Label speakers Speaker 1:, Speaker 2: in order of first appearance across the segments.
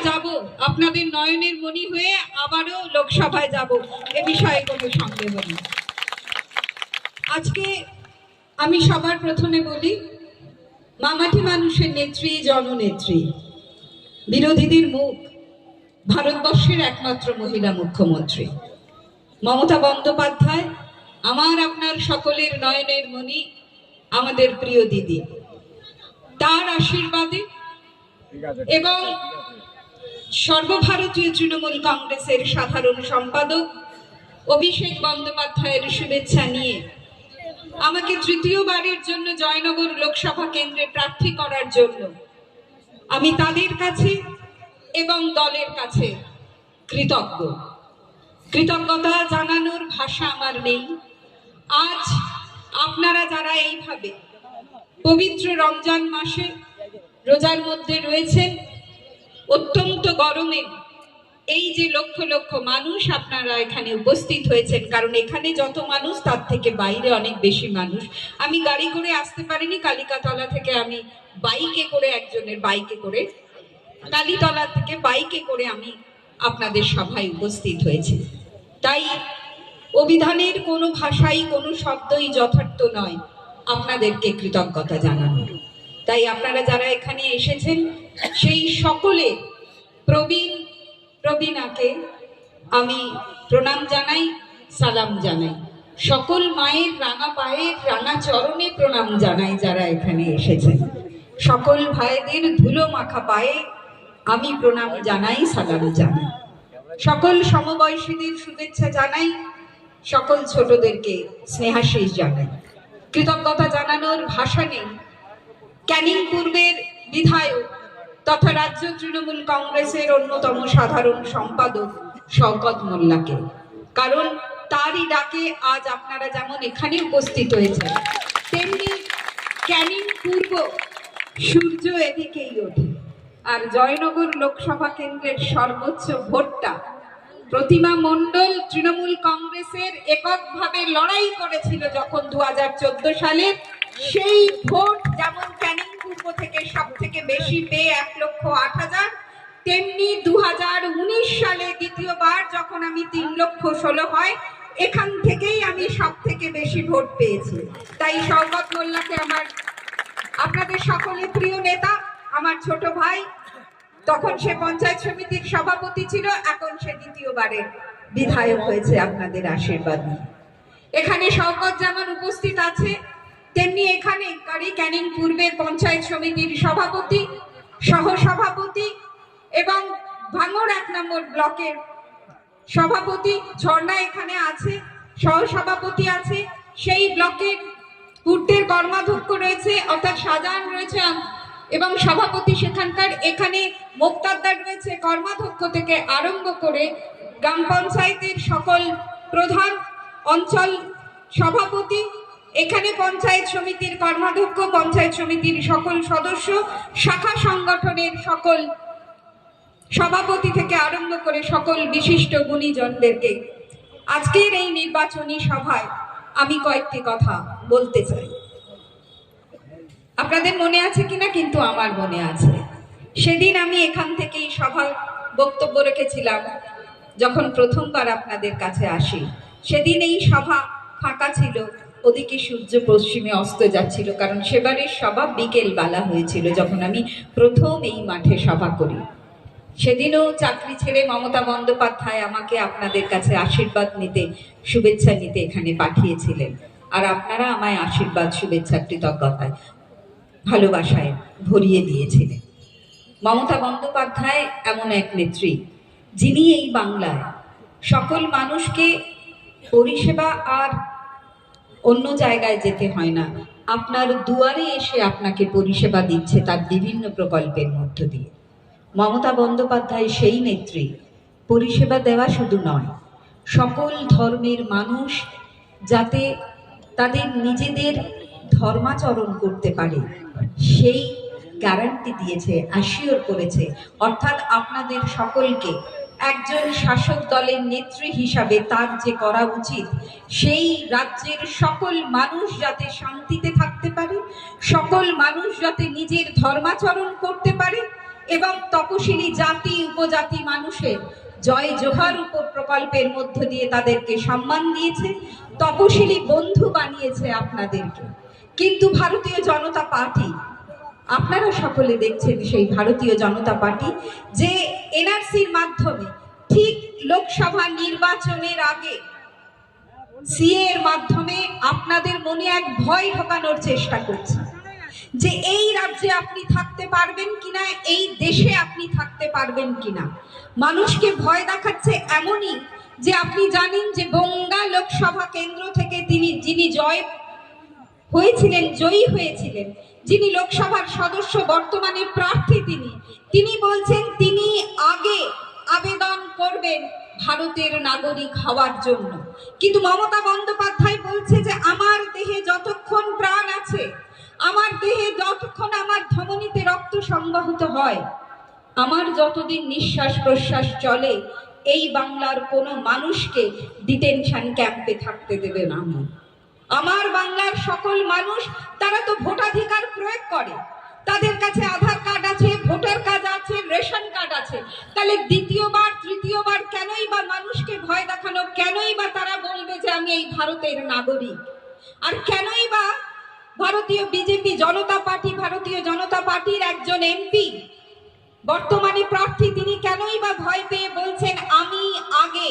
Speaker 1: যাব, আপনাদের নয়নের মণি হয়ে আবারও লোকসভায় যাব, এ বিষয়ে কোনো সন্দেহ নেই। আজকে আমি সবার প্রথমে বলি, মামাটি মানুষের নেত্রী, জননেত্রী, বিরোধীদের মুখ, ভারতবর্ষের একমাত্র মহিলা মুখ্যমন্ত্রী মমতা বন্দ্যোপাধ্যায়, আমার আপনার সকলের নয়নের মণি, আমাদের প্রিয় দিদি, তার আশীর্বাদে এবং সর্বভারতীয় তৃণমূল কংগ্রেসের সাধারণ সম্পাদক অভিষেক বন্দ্যোপাধ্যায়ের শুভেচ্ছা নিয়ে আমাকে তৃতীয়বারের জন্য জয়নগর লোকসভা কেন্দ্রে প্রার্থী করার জন্য আমি তাদের কাছে এবং দলের কাছে কৃতজ্ঞ। কৃতজ্ঞতা জানানোর ভাষা আমার নেই। আজ আপনারা যারা এইভাবে পবিত্র রমজান মাসে রোজার মধ্যে রয়েছেন, অত্যন্ত গরমে এই যে লক্ষ লক্ষ মানুষ আপনারা এখানে উপস্থিত হয়েছেন, কারণ এখানে যত মানুষ তার থেকে বাইরে অনেক বেশি মানুষ। আমি গাড়ি করে আসতে পারিনি, কালিকাতলা থেকে আমি বাইকে করে, একজনের বাইকে করে, কালীতলা থেকে বাইকে করে আমি আপনাদের সভায় উপস্থিত হয়েছি। তাই অভিধানের কোনো ভাষাই, কোনো শব্দই যথার্থ নয় আপনাদেরকে কৃতজ্ঞতা জানানোর। তাই আপনারা যারা এখানে এসেছেন সেই সকলে, প্রবীণাকে আমি প্রণাম জানাই, সালাম জানাই। সকল মায়ের রাঙা পায়ের রাঙা চরণে প্রণাম জানাই যারা এখানে এসেছেন। সকল ভাইদের ধুলো মাখা পায়ে আমি প্রণাম জানাই, সালাম জানাই। সকল সমবয়সীদের শুভেচ্ছা জানাই, সকল ছোটদেরকে স্নেহাশীষ জানাই। কৃতজ্ঞতা জানানোর ভাষা নেই ক্যানিং পূর্বের বিধায়ক তথা রাজ্য তৃণমূল কংগ্রেসের অন্যতম সাধারণ সম্পাদক শওকত মোল্লাকে, কারণ তারই ডাকে আজ আপনারা যেমন এখানে উপস্থিত হয়েছেন, তেমনি ক্যানিং পূর্ব সূর্য এদিকেই ওঠে। আর জয়নগর লোকসভা কেন্দ্রের সর্বোচ্চ ভোটটা প্রতিমা মণ্ডল তৃণমূল কংগ্রেসের এককভাবে লড়াই করেছিল যখন 2014 সালে, সেই ভোট যেমন ক্যানিং পূর্ব থেকে সব থেকে বেশি পেয়ে 1,08,000, তেমনি 2019 সালে দ্বিতীয়বার যখন আমি 3,16,000 হয়, এখান থেকেই আমি সব থেকে বেশি ভোট পেয়েছি। তাই শওকত মোল্লাকে আমার, আপনাদের সকলের প্রিয় নেতা, আমার ছোট ভাই, তখন সে পঞ্চায়েত সমিতির সভাপতি ছিল, এখন সে দ্বিতীয়বারের বিধায়ক হয়েছে আপনাদের আশীর্বাদ নিয়ে। এখানে শওকত যেমন উপস্থিত আছে, তেমনি এখানে ক্যানিং পূর্বের পঞ্চায়েত সমিতির সভাপতি, সহসভাপতি এবং ভাঙড় 1 নম্বর ব্লকের সভাপতি ঝর্ণা এখানে আছে, সহসভাপতি আছে, সেই ব্লকের পূর্তের কর্মাধ্যক্ষ রয়েছে অর্থাৎ শাহজাহান রয়েছে এবং সভাপতি সেখানকার, এখানে মোক্তারদার রয়েছে, কর্মাধ্যক্ষ থেকে আরম্ভ করে গ্রাম পঞ্চায়েতের সকল প্রধান, অঞ্চল সভাপতি, এখানে পঞ্চায়েত সমিতির কর্মাধ্যক্ষ, পঞ্চায়েত সমিতির সকল সদস্য, শাখা সংগঠনের সকল সভাপতি থেকে আরম্ভ করে সকল বিশিষ্ট গুণীজনদেরকে আজকের এই নির্বাচনী সভায় আমি কয়েকটি কথা বলতে চাই। আপনাদের মনে আছে কিনা, কিন্তু আমার মনে আছে, সেদিন আমি এখান থেকেই সভায় বক্তব্য রেখেছিলাম যখন প্রথমবার আপনাদের কাছে আসি। সেদিন এই সভা ফাঁকা ছিল, ওদিকে সূর্য পশ্চিমে অস্ত যাচ্ছিল, কারণ সেবারের সভা বিকেল বেলা হয়েছিল যখন আমি প্রথম এই মাঠে সভা করি। সেদিনও চাকরি ছেড়ে মমতা বন্দ্যোপাধ্যায় আমাকে আপনাদের কাছে আশীর্বাদ নিতে, শুভেচ্ছা নিতে এখানে পাঠিয়েছিলেন, আর আপনারা আমায় আশীর্বাদ, শুভেচ্ছা, কৃতজ্ঞতায়, ভালোবাসায় ভরিয়ে দিয়েছিলেন। মমতা বন্দ্যোপাধ্যায় এমন এক নেত্রী যিনি এই বাংলায় সকল মানুষকে পরিষেবা, আর অন্য জায়গায় যেতে হয় না, আপনার দুয়ারে এসে আপনাকে পরিষেবা দিচ্ছে তার বিভিন্ন প্রকল্পের মধ্য দিয়ে। মমতা বন্দ্যোপাধ্যায় সেই নেত্রী, পরিষেবা দেওয়া শুধু নয়, সকল ধর্মের মানুষ যাতে তাদের নিজেদের ধর্মাচরণ করতে পারে সেই গ্যারান্টি দিয়েছে, অ্যাসিওর করেছে। অর্থাৎ আপনাদের সকলকে একজন শাসক দলের নেত্রী হিসাবে তার যে করা উচিত, সেই রাজ্যের সকল মানুষ যাতে শান্তিতে থাকতে পারে, সকল মানুষ যাতে নিজের ধর্মাচরণ করতে পারে, এবং তপশিলি জাতি উপজাতি মানুষের জয় জোহার প্রকল্পের মধ্য দিয়ে তাদেরকে সম্মান দিয়েছে, তপশিলি বন্ধু বানিয়েছে আপনাদেরকে। কিন্তু ভারতীয় জনতা পার্টি, আপনারা সকলে দেখছেন সেই ভারতীয় জনতা পার্টি যে এনআরসির মাধ্যমে ঠিক লোকসভা নির্বাচনের আগে সিএ এর মাধ্যমে আপনাদের মনে এক ভয় ঢোকানোর চেষ্টা করছে যে এই রাজ্যে আপনি থাকতে পারবেন কিনা, এই দেশে আপনি থাকতে পারবেন কিনা। মানুষকে ভয় দেখাচ্ছে এমনই যে আপনি জানেন যে বঙ্গা লোকসভা কেন্দ্র থেকে যিনি জয়ী হয়েছিলেন, যিনি লোকসভার সদস্য বর্তমানে প্রার্থী, তিনি বলছেন তিনি আগে আবেদন করবেন ভারতের নাগরিক হওয়ার জন্য। কিন্তু মমতা বন্দ্যোপাধ্যায় বলছে যে আমার দেহে যতক্ষণ প্রাণ আছে, আমার দেহে যতক্ষণ আমার ধমনীতে রক্ত সংবহিত হয়, আমার যতদিন নিঃশ্বাস প্রশ্বাস চলে, এই বাংলার কোনো মানুষকে ডিটেনশন ক্যাম্পে থাকতে দেবে না। আমার বাংলার সকল মানুষ তারা তো ভোটাধিকার প্রয়োগ করে, তাদের কাছে আধার কার্ড আছে, ভোটার কার্ড আছে, রেশন কার্ড আছে। তাহলে দ্বিতীয়বার তৃতীয়বার কেনই বা মানুষকে ভয় দেখানো, কেনই বা তারা বলবে যে আমি এই ভারতের নাগরিক? আর কেনই বা ভারতীয় ভারতীয় জনতা পার্টির একজন এমপি বর্তমানে প্রার্থী, তিনি কেনই বা ভয় পেয়ে বলছেন আমি আগে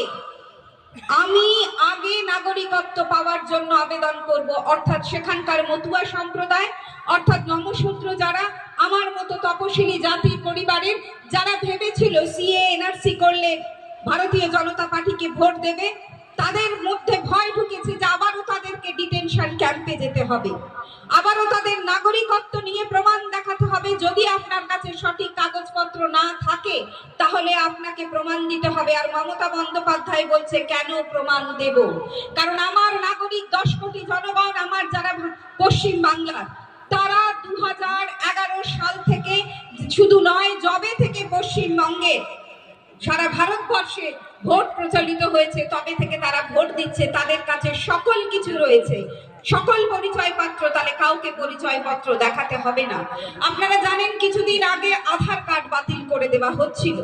Speaker 1: নাগরিকত্ব পাওয়ার জন্য আবেদন করব? অর্থাৎ সেখানকার মতুয়া সম্প্রদায়, অর্থাৎ নমশূদ্র যারা আমার মতো তপশিলি জাতি পরিবারের, যারা ভেবেছিল সিএ এনআরসি করলে ভারতীয় জনতা পার্টিকে ভোট দেবে, তাদের মধ্যে ভয় ঢুকেছে যে আবারও তাদেরকে ডিটেনশন ক্যাম্পে যেতে হবে, আবারও তাদের নাগরিকত্ব নিয়ে প্রমাণ দেখাতে হবে। যদি আপনার কাছে সঠিক কাগজপত্র না থাকে তাহলে আপনাকে প্রমাণ দিতে হবে। আর মমতা বন্দ্যোপাধ্যায় বলছে কেন প্রমাণ দেব? কারণ আমার নাগরিক 10 কোটি জনগণ, আমার যারা পশ্চিম বাংলার, তারা 2011 সাল থেকে শুধু নয়, জবে থেকে পশ্চিমবঙ্গে সারা ভারতবর্ষে ভোট প্রচলিত হয়েছে তবে থেকে তারা ভোট দিচ্ছে, তাদের কাছে সকল কিছু রয়েছে, সকল পরিচয়পত্র। তাহলে কাউকে পরিচয়পত্র দেখাতে হবে না। আপনারা জানেন কিছুদিন আগে আধার কার্ড বাতিল করে দেওয়া হচ্ছিল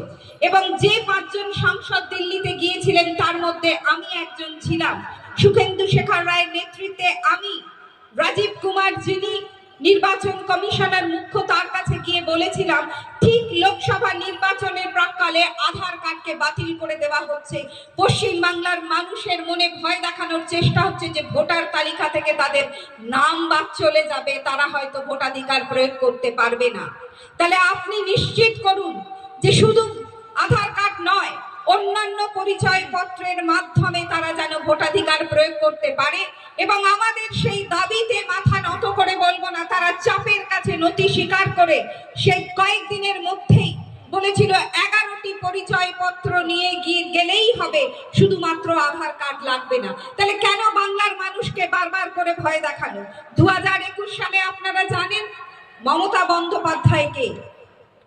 Speaker 1: এবং যে 5 জন সাংসদ দিল্লিতে গিয়েছিলেন তার মধ্যে আমি একজন ছিলাম। সুখেন্দু শেখর রায়ের নেতৃত্বে আমি, রাজীব কুমার যিনি নির্বাচন কমিশনার মুখ্য, তার কাছে গিয়ে বলেছিলাম ঠিক লোকসভা নির্বাচনের প্রাক্কালে আধার কার্ডকে বাতিল করে দেওয়া হচ্ছে। পশ্চিম বাংলার মানুষের মনে ভয় দেখানোর চেষ্টা হচ্ছে যে ভোটার তালিকা থেকে তাদের নাম বাদ চলে যাবে, তারা হয়তো ভোটাধিকার প্রয়োগ করতে পারবে না। তাহলে আপনি নিশ্চিত করুন যে শুধু আধার কার্ড নয়, অন্যান্য পরিচয়পত্রের মাধ্যমে তারা যেন ভোটাধিকার প্রয়োগ করতে পারে। এবং আমাদের সেই দাবিতে মাথা নত করে বলবো না, তারা চাপের কাছে নতি স্বীকার করে সেই কয়েকদিনের মধ্যেই বলেছিল 11টি পরিচয়পত্র নিয়ে গেলেই হবে, শুধুমাত্র আধার কার্ড লাগবে না। তাহলে কেন বাংলার মানুষকে বারবার করে ভয় দেখানো? 2021 সালে আপনারা জানেন মমতা বন্দ্যোপাধ্যায়কে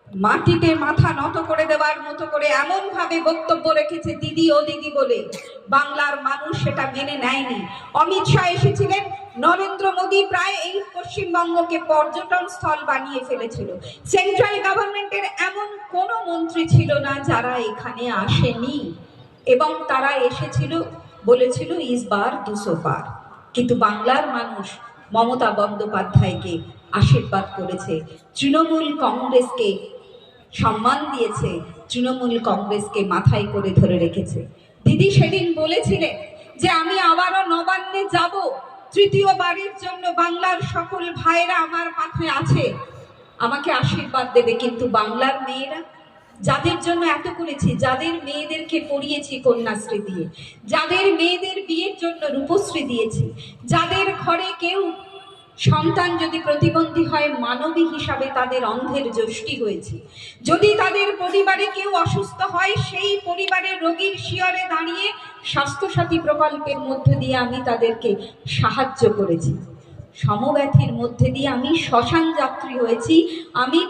Speaker 1: মাটিতে মাথা নত করে দেওয়ার মতো করে এমন ভাবে বক্তব্য রেখেছে দিদি ও দিদি বলে, বাংলার মানুষ সেটা মেনে নেয়নি। অমিত শাহ এসেছিলেন, নরেন্দ্র মোদী প্রায় এই পশ্চিমবঙ্গকে পর্যটন স্থল বানিয়ে ফেলেছিল। সেন্ট্রাল গভর্নমেন্টের এমন কোনো মন্ত্রী ছিল না যারা এখানে আসেনি, এবং তারা এসেছিল, বলেছিল ইসবার 200 পার। কিন্তু বাংলার মানুষ মমতা বন্দ্যোপাধ্যায়কে আশীর্বাদ করেছে, তৃণমূল কংগ্রেসকে সম্মান দিয়েছে, তৃণমূল কংগ্রেসকে মাথায় করে ধরে রেখেছে। দিদি সেদিন বলেছিলেন যে আমি আবারও নবান্নে যাব, তৃতীয়বারের জন্য বাংলার সকল ভাইরা আমার পাশে আছে, আমাকে আশীর্বাদ দেবে। কিন্তু বাংলার মেয়েরা, যাদের জন্য এত করেছি, যাদের মেয়েদেরকে পড়িয়েছি কন্যাশ্রী দিয়ে, যাদের মেয়েদের বিয়ের জন্য রূপশ্রী দিয়েছি, যাদের ঘরে কেউ সন্তান যদি প্রতিবন্ধী হয় মানবী হিসাবে তাদের অন্ধের যষ্টি হয়েছে, যদি তাদের পরিবারে কেউ অসুস্থ হয় সেই পরিবারের রোগীর শিয়রে দাঁড়িয়ে স্বাস্থ্যসাথী প্রকল্পের মধ্যে দিয়ে আমি তাদেরকে সাহায্য করেছি, সমব্যথীর মধ্যে দিয়ে আমি শ্মশান যাত্রী হয়েছি, আমি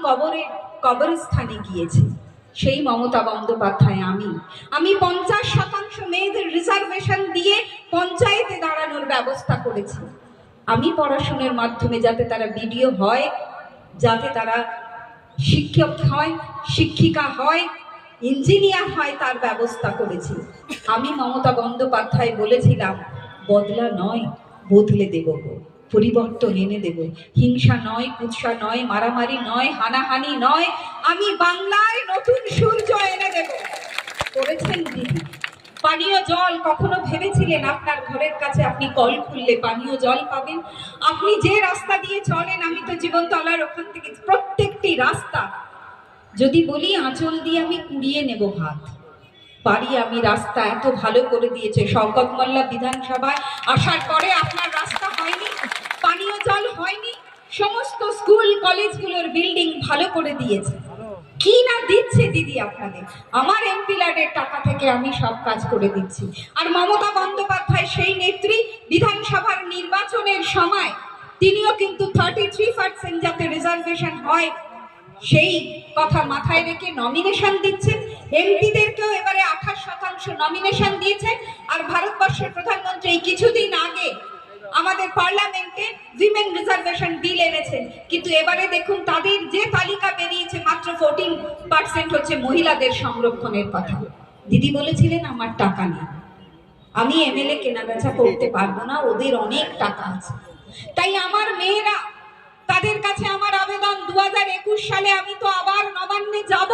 Speaker 1: কবরস্থানে গিয়েছি। সেই মমতা বন্দ্যোপাধ্যায় আমি 50% মেয়েদের রিজার্ভেশন দিয়ে পঞ্চায়েতে দাঁড়ানোর ব্যবস্থা করেছি। আমি পড়াশোনার মাধ্যমে যাতে তারা বিডিও হয়, যাতে তারা শিক্ষক হয়, শিক্ষিকা হয়, ইঞ্জিনিয়ার হয়, তার ব্যবস্থা করেছি। আমি মমতা বন্দ্যোপাধ্যায় বলেছিলাম, বদলা নয়, বদলে দেব গো, পরিবর্তন এনে দেব। হিংসা নয়, কুৎসা নয়, মারামারি নয়, হানাহানি নয়, আমি বাংলায় নতুন সূর্য এনে দেব। করেছেন দিদি। পানীয় জল, কখনো ভেবেছিলেন আপনার ঘরের কাছে আপনি কল খুললে পানীয় জল পাবেন? আপনি যে রাস্তা দিয়ে চলেন, আমি তো জীবনতলার ওখান থেকে প্রত্যেকটি রাস্তা, যদি বলি আঁচল দিয়ে আমি কুড়িয়ে নেব ভাত, পারি আমি। রাস্তা এত ভালো করে দিয়েছে। শওকত মোল্লা বিধানসভায় আসার পরে আপনার রাস্তা হয়নি, পানীয় জল হয়নি, সমস্ত স্কুল কলেজগুলোর বিল্ডিং ভালো করে দিয়েছে। কি না দিচ্ছে দিদি আপনাদের, আমার এমপি ল্যাডের টাকা থেকে আমি সব কাজ করে দিচ্ছি। আর মমতা বন্দ্যোপাধ্যায় সেই নেত্রী, বিধানসভার নির্বাচনের সময় তিনিও কিন্তু 33% যাতে রিজার্ভেশন হয় সেই কথা মাথায় রেখে নমিনেশন দিচ্ছেন। এমপিদেরকেও এবারে 28% নমিনেশন দিয়েছে। আর ভারতবর্ষের প্রধানমন্ত্রী এই কিছুদিন আগে আমাদের পার্লামেন্টে উইমেন রিজার্ভেশন বিল এনেছেন, কিন্তু এবারে দেখুন তাদের যে তালিকা বেরিয়েছে মাত্র 14% হচ্ছে মহিলাদের সংরক্ষণের কথা। দিদি বলেছিলেন আমার টাকা নেই, আমি এমএলএ কেনাবেচা করতে পারবো না, ওদের অনেক টাকা আছে। তাই আমার মেয়েরা, তাদের কাছে আমার আবেদন, 2021 সালে আমি তো আবার নবান্নে যাব,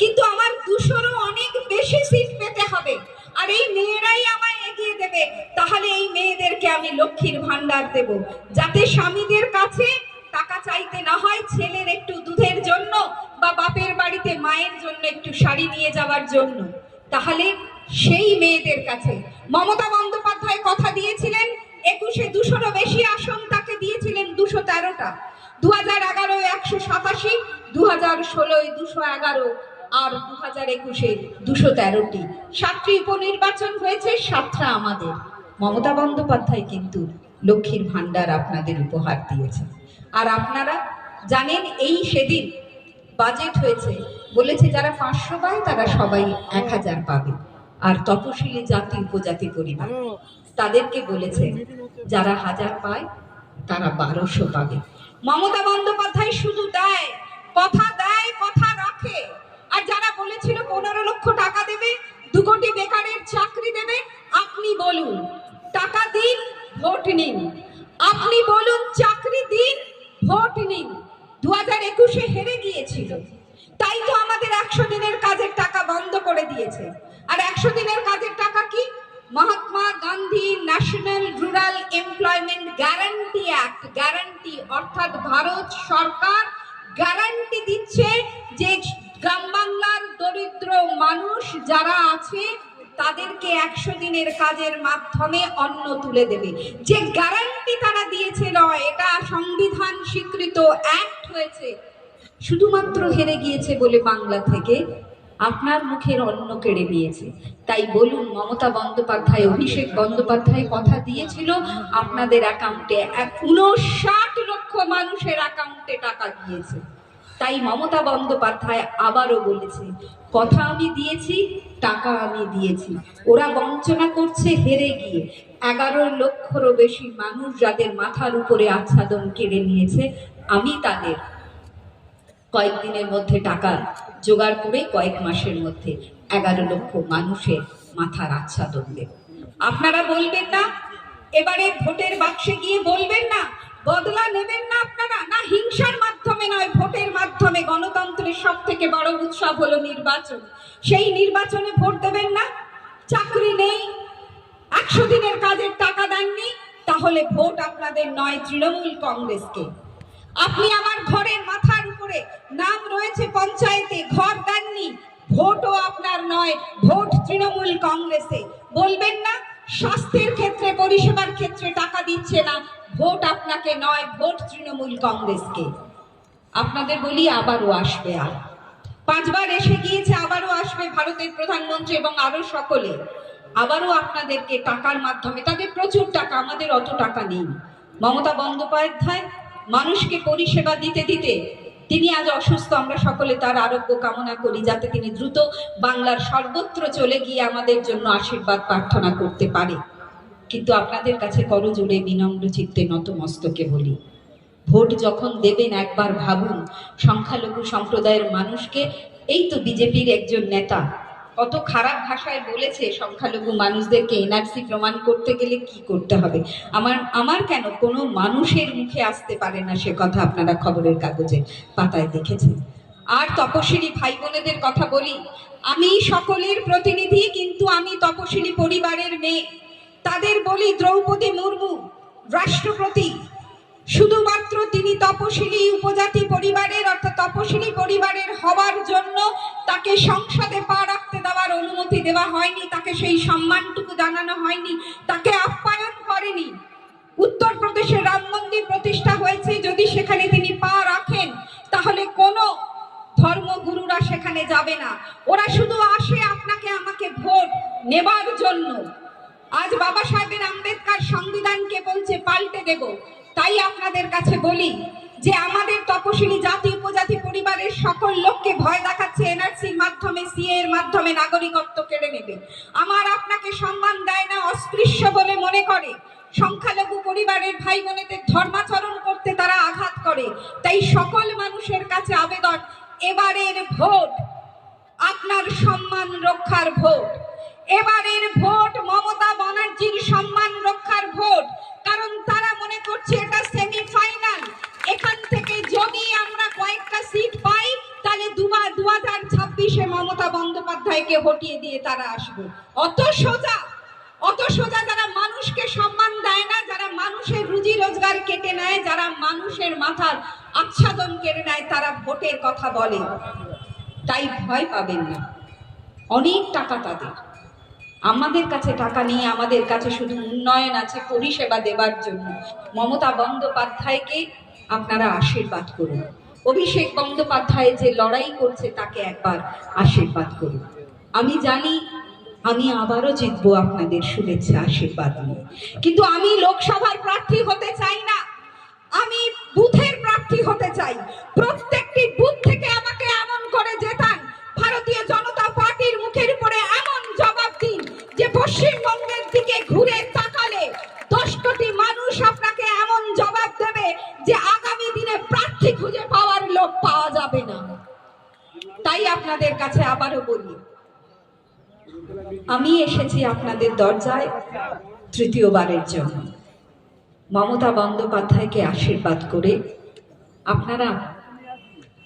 Speaker 1: কিন্তু আমার 200-রও অনেক বেশি সিট পেতে হবে। আর এই মেয়েরাই আমায় এগিয়ে দেবে। তাহলে এই মেয়েদেরকে আমি লক্ষ্মীর ভান্ডার দেব, যাতে স্বামীদের কাছে টাকা চাইতে না হয়, ছেলের একটু দুধের জন্য বা বাপের বাড়িতে মায়ের জন্য একটু শাড়ি নিয়ে যাওয়ার জন্য। তাহলে সেই মেয়েদের কাছে মমতা বন্দ্যোপাধ্যায় কথা দিয়েছিলেন, 21-এ 200-রও বেশি আসন তাকে দিয়েছিলেন, 213টা। 2011 187, 2016 211, আর 2021-এ 213টি। 7টি উপনির্বাচন হয়েছে, 7টা আমাদের। মমতা বন্দ্যোপাধ্যায় কিন্তু লক্ষ্মীর ভান্ডার আপনাদের উপহার দিয়েছে। আর আপনারা জানেন, এই সেদিন বাজেট হয়েছে, বলেছে যারা 500 পায় তারা সবাই 1000 পাবে, আর তপশিলি জাতি উপজাতি পরিবার তাদেরকে বলেছে যারা 1000 পায় তারা 1200 পাবে। মমতা বন্দ্যোপাধ্যায় শুধু দেয়, কথা রাখে। আর যারা বলেছিল 15 লক্ষ টাকা দেবে, 2 কোটি বেকারের চাকরি দেবে, আপনি বলুন টাকা দিন, ভোট নিন। আপনি বলুন চাকরি দিন, ভোট নিন। 2021-এ হেরে গিয়েছিল, তাই তো আমাদের 100 দিনের কাজের টাকা বন্ধ করে দিয়েছে। আর 100 দিনের কাজের টাকা কি? Mahatma Gandhi national rural employment guarantee act, guarantee অর্থাৎ ভারত সরকার গ্যারান্টি দিচ্ছে যে গ্রাম বাংলার দরিদ্র মানুষ যারা আছে তাদেরকে 100 দিনের কাজের মাধ্যমে অন্ন তুলে দেবে। যে গ্যারান্টি তারা দিয়েছিল, এটা সংবিধান স্বীকৃত অ্যাক্ট হয়েছে। শুধুমাত্র হেরে গিয়েছে বলে বাংলা থেকে আপনার মুখের অন্ন কেড়ে নিয়েছে। তাই বলুন, মমতা বন্দ্যোপাধ্যায়, অভিষেক বন্দ্যোপাধ্যায় কথা দিয়েছিল আপনাদের অ্যাকাউন্টে 59 লক্ষ মানুষের অ্যাকাউন্টে টাকা দিয়েছে। তাই মমতা বন্দ্যোপাধ্যায় আবারও বলেছে, কথা আমি দিয়েছি, টাকা আমি দিয়েছি। ওরা বঞ্চনা করছে হেরে গিয়ে। 11 লক্ষেরও বেশি মানুষ যাদের মাথার উপরে আচ্ছাদন কেড়ে নিয়েছে, আমি তাদের কয়েকদিনের মধ্যে টাকা জোগাড় করে কয়েক মাসের মধ্যে 11 লক্ষ মানুষের মাথার আচ্ছাদন দেব। আপনারা বলবেন না এবারে ভোটের বাক্সে গিয়ে বলবেন না, বদলা নেবেন না আপনারা? না, হিংসার মাধ্যমে নয়, ভোটের মাধ্যমে। গণতন্ত্রের সব থেকে বড় উৎসব হলো নির্বাচন, সেই নির্বাচনে ভোট দেবেন না? চাকরি নেই, 100 দিনের কাজের টাকা দেননি, তাহলে ভোট আপনাদের নয়, তৃণমূল কংগ্রেসকে। আপনি আমার ঘরের মাথার উপরে নাম রয়েছে পঞ্চায়েতে, ঘর দেননি, ভোটও আপনার নয়, ভোট তৃণমূল কংগ্রেসে। বলবেন না স্বাস্থ্যের ক্ষেত্রে, পরিষেবার ক্ষেত্রে টাকা দিচ্ছে না, ভোট আপনাকে নয়, ভোট তৃণমূল কংগ্রেসকে। আপনাদের বলি আবারও আসবে, আর 5 বার এসে গিয়েছে, আবারও আসবে ভারতের প্রধানমন্ত্রী এবং আরো সকলে। আবারও আপনাদেরকে টাকার মাধ্যমে, তাদের প্রচুর টাকা, আমাদের অত টাকা নেই। মমতা বন্দ্যোপাধ্যায় মানুষকে পরিষেবা দিতে দিতে তিনি আজ অসুস্থ। আমরা সকলে তার আরোগ্য কামনা করি, যাতে তিনি দ্রুত বাংলার সর্বত্র চলে গিয়ে আমাদের জন্য আশীর্বাদ প্রার্থনা করতে পারে। কিন্তু আপনাদের কাছে করজোড়ে বিনম্র চিত্তে নতমস্তকে বলি, ভোট যখন দেবেন একবার ভাবুন সংখ্যালঘু সম্প্রদায়ের মানুষকে। এই তো বিজেপির একজন নেতা কত খারাপ ভাষায় বলেছে সংখ্যালঘু মানুষদেরকে এনআরসি প্রমাণ করতে গেলে কি করতে হবে। আমার কেন কোনো মানুষের মুখে আসতে পারে না সে কথা আপনারা খবরের কাগজের পাতায় দেখেছেন। আর তপশিলি ভাই বোনেদের কথা বলি, আমি সকলের প্রতিনিধি, কিন্তু আমি তপশিলি পরিবারের মেয়ে। তাদের বলি দ্রৌপদী মুর্মু রাষ্ট্রপতি, শুধুমাত্র তিনি তপশিলি উপজাতি পরিবারের অর্থাৎ তপশিলি পরিবারের হওয়ার জন্য তাকে সংসদে পা রাখতে দেওয়ার অনুমতি দেওয়া হয়নি, তাকে সেই সম্মানটুকু জানানো হয়নি, তাকে আপ্যায়ন করেনি। উত্তরপ্রদেশের রাম মন্দির প্রতিষ্ঠা হয়েছে, যদি সেখানে তিনি পা রাখেন তাহলে কোনো ধর্মগুরুরা সেখানে যাবে না, ওরা শুধু আসে আপনাকে আমাকে ভোট নেবার জন্য। আজ বাবা সাহেবের আম্বেদকর সংবিধানকে বলছে পাল্টে দেব, তাই আপনাদের কাছে বলি যে আমাদের তপশিলি জাতি উপজাতি পরিবারের সকল লোককে ভয় দেখাচ্ছে এনআরসির মাধ্যমে, সিএ এর মাধ্যমে নাগরিকত্ব কেড়ে নেবে। আমার আপনাকে সম্মান দেয় না, অস্পৃশ্য বলে মনে করে। সংখ্যালঘু পরিবারের ভাই বোনেদের ধর্মাচরণ করতে তারা আঘাত করে। তাই সকল মানুষের কাছে আবেদন, এবারের ভোট আপনার সম্মান রক্ষার ভোট, এবারের ভোট মমতা ব্যানার্জির সম্মান রক্ষার ভোট। কারণ তারা মনে করছে এটা সেমিফাইনাল, এখান থেকে যদি আমরা কয়েকটা সিট পাই তাহলে 2026-এ মমতা বন্দ্যোপাধ্যায়কে হটিয়ে দিয়ে তারা আসবে। অত সোজা যারা মানুষকে সম্মান দেয় না, যারা মানুষের রুজি রোজগার কেটে নেয়, যারা মানুষের মাথার আচ্ছাদন কেড়ে নেয়, তারা ভোটের কথা বলে। তাই ভয় পাবেন না, অনেক টাকা তাদের। আমাদের কাছে টাকা নেই, আমাদের কাছে শুধু উন্নয়ন আছে পরিষেবা দেবার জন্য। মমতা বন্দ্যোপাধ্যায়কে আপনারা আশীর্বাদ করুন, অভিষেক বন্দ্যোপাধ্যায় যে লড়াই করছে তাকে একবার আশীর্বাদ করুন। আমি জানি আমি আবারও জিতবো আপনাদের শুভেচ্ছা আশীর্বাদ নিয়ে, কিন্তু আমি লোকসভার প্রার্থী হতে চাই না, আমি বুথের প্রার্থী হতে চাই। প্রত্যেকটি বুথ থেকে আমাকে এমন করে জেতান, ভারতীয় জনতা পার্টির মুখের উপরে এমন জবাব দিন যে পশ্চিমবঙ্গের দিকে ঘুরে তাকালে 10 কোটি মানুষ আপনাকে এমন জবাব দেবে যে আগামী দিনে প্রার্থী খুঁজে পাওয়ার লোক পাওয়া যাবে না। তাই আপনাদের কাছে আবারও বলি, আমি এসেছি আপনাদের দরজায় তৃতীয়বারের জন্য। মমতা বন্দ্যোপাধ্যায়কে আশীর্বাদ করে আপনারা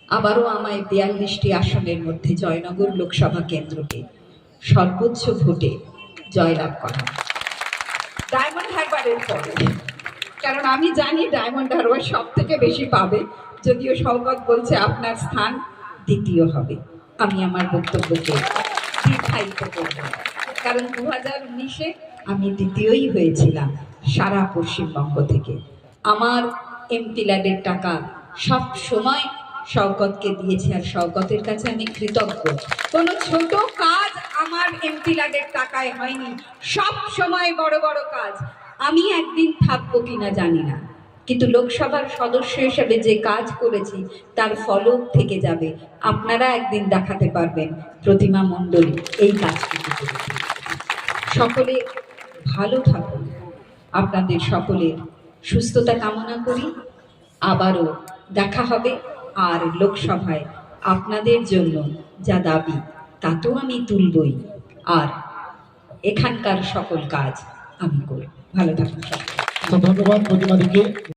Speaker 1: আবারও আমায় 42টি আসনের মধ্যে জয়নগর লোকসভা কেন্দ্রকে সর্বোচ্চ ভোটে জয়লাভ করা, ডায়মন্ড হারবারের পরে। কারণ আমি জানি ডায়মন্ড হারবার সব থেকে বেশি পাবে, যদিও শওকত বলছে আপনার স্থান দ্বিতীয় হবে। আমি আমার বক্তব্যকে দীর্ঘায়িত করব, কারণ 2019-এ আমি দ্বিতীয়ই হয়েছিলাম সারা পশ্চিমবঙ্গ থেকে। আমার এমপি ল্যাডের টাকা সব সময় শওকতকে দিয়েছি, আর শওকতের কাছে আমি কৃতজ্ঞ। কোনো ছোট কাজ আমার এমপি ল্যাডের টাকায় হয়নি, সব সময় বড় বড় কাজ। আমি একদিন থাকবো কিনা জানি না, কিন্তু লোকসভার সদস্য হিসেবে যে কাজ করেছি তার ফলক থেকে যাবে। আপনারা একদিন দেখাতে পারবেন প্রতিমা মণ্ডল এই কাজটুকু করেছে। সকলে ভালো থাকুন, আপনাদের সকলের সুস্থতা কামনা করি। আবারও দেখা হবে, আর লোকসভায় আপনাদের জন্য যা দাবি তা তো আমি তুলবই, আর এখানকার সকল কাজ আমি করব। ভালো থাকুন।
Speaker 2: ধন্যবাদ প্রতিমাদিকে।